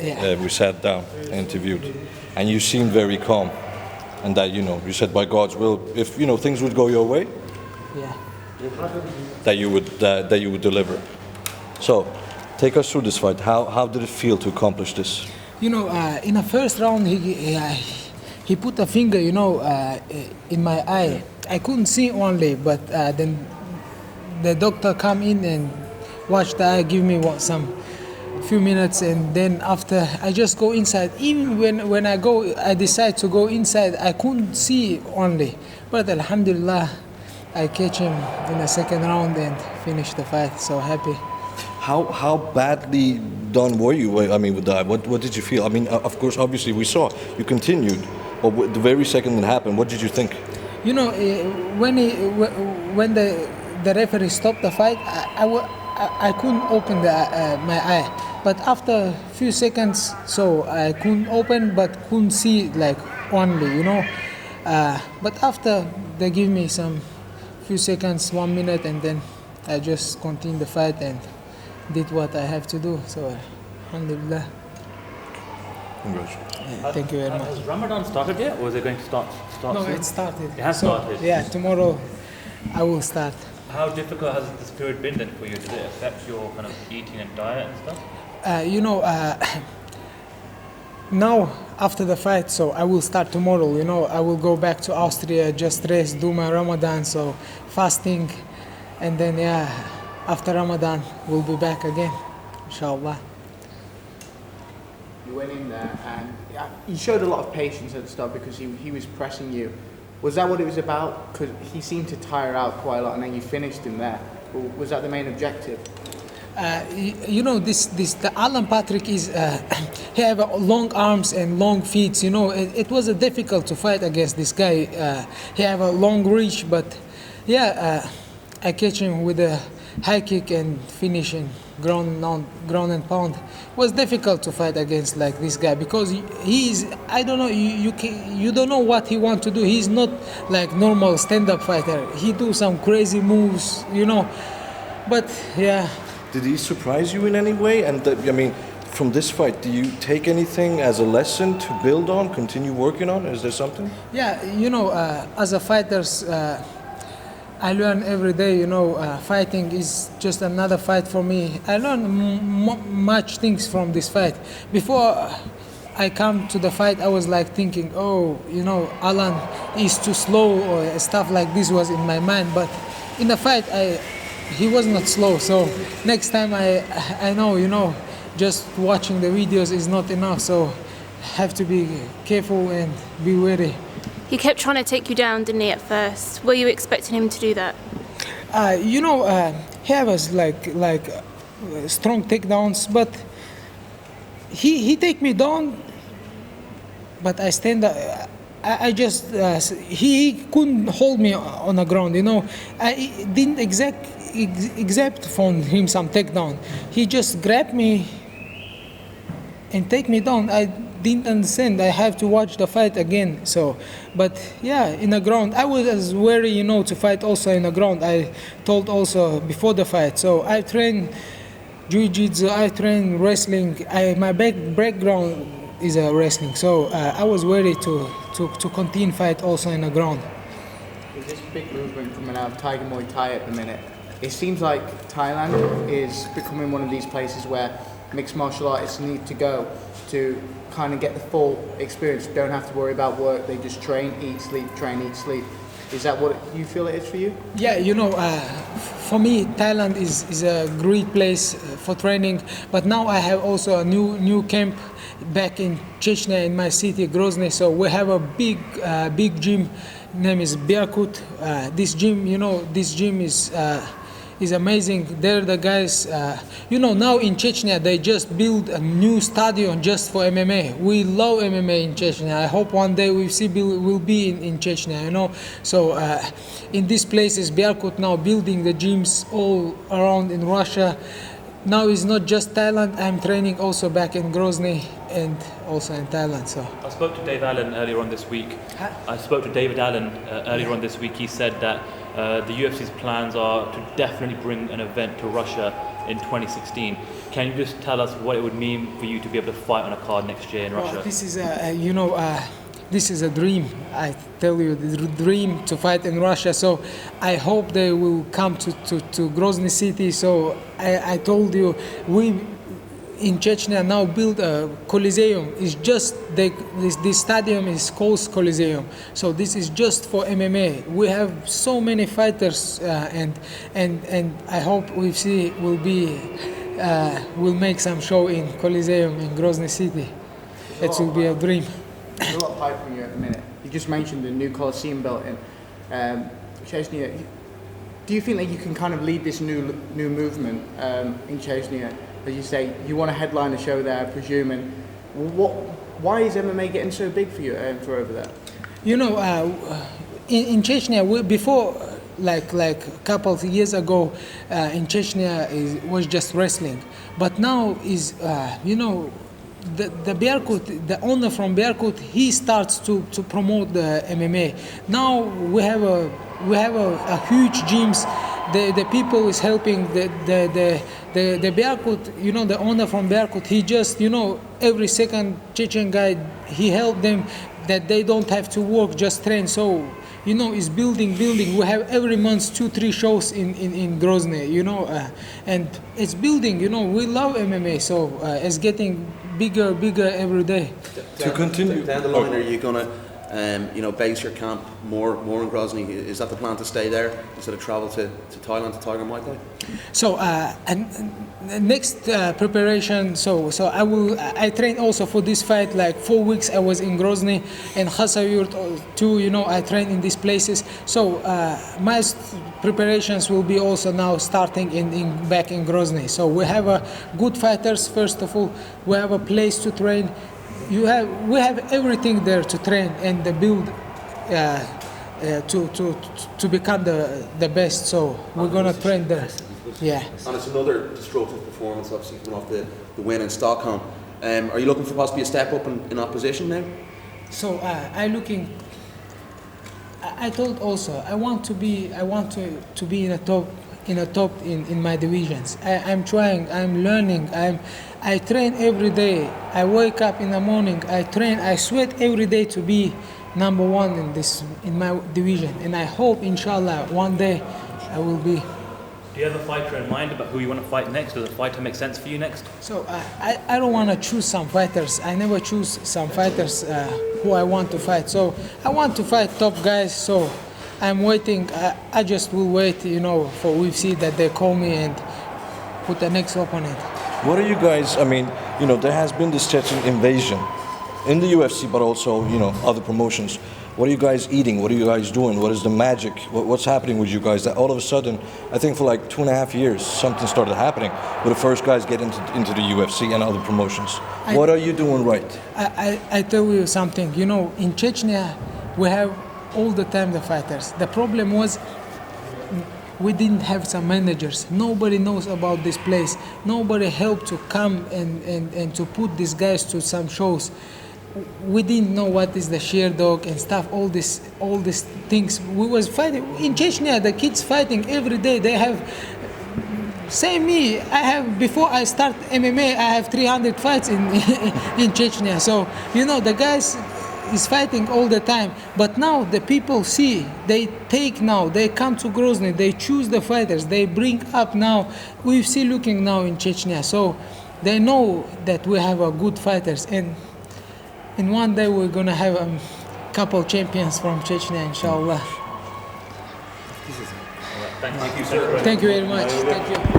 We sat down, interviewed, and you seemed very calm. And that, you said by God's will, if, things would go your way, Yeah. that you would deliver. So, take us through this fight. How did it feel to accomplish this? In the first round, he put a finger, in my eye. I couldn't see only, but then the doctor come in and watch the eye, give me some few minutes, and then after I just go inside. Even when I decide to go inside, I couldn't see only. But Alhamdulillah, I catch him in the second round and finish the fight. So happy. How badly done were you? I mean, with that, what did you feel? I mean, of course, obviously we saw you continued, but the very second it happened, what did you think? When the referee stopped the fight, I couldn't open my eye. But after a few seconds, so I couldn't open, but couldn't see like only, But after they give me some few seconds, 1 minute, and then I just continued the fight and did what I have to do. So, alhamdulillah. Congratulations. Yeah, thank you very much. Has Ramadan started yet, or is it going to start No, soon? it started. It has started? Yeah, tomorrow I will start. How difficult has this period been then for you? Did it affect your kind of eating and diet and stuff? Now after the fight, so I will start tomorrow. I will go back to Austria, just rest, do my Ramadan, so fasting, and then after Ramadan we'll be back again, inshallah. You went in there and you showed a lot of patience at the start because he was pressing you. Was that what it was about? Because he seemed to tire out quite a lot, and then you finished him there. Or was that the main objective? The Alan Patrick is he have long arms and long feet. It was difficult to fight against this guy. He have a long reach, but I catch him with a high kick and finishing ground and pound. It was difficult to fight against like this guy because he is, I don't know, you don't know what he want to do. He's not like normal stand-up fighter. He do some crazy moves, but yeah. Did he surprise you in any way? And from this fight, do you take anything as a lesson to build on, continue working on? Is there something? Yeah, as a fighters, I learn every day, fighting is just another fight for me. I learn much things from this fight. Before I come to the fight, I was like thinking, Alan is too slow or stuff like this was in my mind. But in the fight, he was not slow. So next time I know, just watching the videos is not enough. So have to be careful and be wary. He kept trying to take you down, didn't he, at first? Were you expecting him to do that? He has like strong takedowns, but he take me down, but I stand up. I just he couldn't hold me on the ground. I didn't exact from him some takedown. He just grabbed me and take me down. I didn't understand. I have to watch the fight again. So, but in the ground, I was wary, to fight also in the ground. I told also before the fight. So I train jiu-jitsu, I train wrestling. My background is wrestling. So I was wary to continue fight also in the ground. There's this big movement coming out of Tiger Muay Thai at the minute. It seems like Thailand is becoming one of these places where mixed martial artists need to go to kind of get the full experience. Don't have to worry about work. They just train, eat, sleep, train, eat, sleep. Is that what you feel it is for you? Yeah, for me, Thailand is a great place for training. But now I have also a new camp back in Chechnya, in my city, Grozny. So we have a big gym. Name is Berkut. This gym is amazing. They're the guys, now in Chechnya, they just built a new stadium just for MMA. We love MMA in Chechnya. I hope one day UFC will be in Chechnya, So in these places, Berkut now building the gyms all around in Russia. Now it's not just Thailand, I'm training also back in Grozny and also in Thailand. So I spoke to Dave Allen earlier on this week. He said that the UFC's plans are to definitely bring an event to Russia in 2016. Can you just tell us what it would mean for you to be able to fight on a card next year in Russia? This is this is a dream. I tell you, the dream to fight in Russia. So I hope they will come to Grozny city. So I told you, we in Chechnya now build a Coliseum. It's just this stadium is called Coliseum. So this is just for MMA. We have so many fighters, and I hope UFC will make some show in Coliseum in Grozny city. It will be a dream. There's a lot of hype from you at the minute. You just mentioned the new Coliseum built in Chechnya. Do you think that you can kind of lead this new movement in Chechnya? As you say, you want to headline a show there, I presume. And why is MMA getting so big for you for over there? You know, in Chechnya, before, like a couple of years ago, in Chechnya was just wrestling. But now is, you know, the Berkut, the owner from Berkut, he starts to promote the MMA. Now we have a huge gyms. The people is helping the Berkut, you know, the owner from Berkut. He just, you know, every second Chechen guy, he helped them that they don't have to work, just train. So, you know, it's building. We have every month 2-3 shows in Grozny, you know, and it's building. You know, we love MMA, so it's getting bigger every day. To continue down the line, are you gonna, you know, base your camp more in Grozny? Is that the plan, to stay there instead of travel to Thailand to Tiger Muay Thai? So and next preparation. So I train also for this fight. Like 4 weeks I was in Grozny and Khasavurt too. You know, I train in these places. So my preparations will be also now starting back in Grozny. So we have good fighters. First of all, we have a place to train. We have everything there to train and build to become the best. So we're gonna train there. Yeah. And it's another destructive performance, obviously, coming off the win in Stockholm. Are you looking for possibly a step up in opposition now? So I told also I want to be in a top in my divisions. I'm trying. I'm learning. I train every day. I wake up in the morning. I train. I sweat every day to be number one in my division. And I hope, inshallah, one day I will be. Do you have a fighter in mind about who you want to fight next? Does a fighter make sense for you next? So I don't want to choose some fighters. I never choose some fighters who I want to fight. So I want to fight top guys. So I'm waiting. I just will wait, you know, for UFC that they call me and put the next opponent. What are you guys, I mean, you know, there has been this Chechen invasion in the UFC, but also, you know, other promotions. What are you guys eating? What are you guys doing? What is the magic? What's happening with you guys? That all of a sudden, I think for like 2.5 years, something started happening where the first guys get into the UFC and other promotions. What are you doing right? I tell you something. You know, in Chechnya, we have all the time the fighters. The problem was we didn't have some managers. Nobody knows about this place. Nobody helped to come and to put these guys to some shows. We didn't know what is the sheer dog and stuff, all these things. We was fighting in Chechnya, the kids fighting every day. They have, same me, I have, before I start MMA, I have 300 fights in Chechnya. So, you know, the guys is fighting all the time. But now the people see, they come to Grozny, they choose the fighters, they bring up now, UFC looking now in Chechnya. So they know that we have a good fighters, and in one day we're gonna have a couple champions from Chechnya, inshallah. Thank you, sir. Thank you very much. Thank you.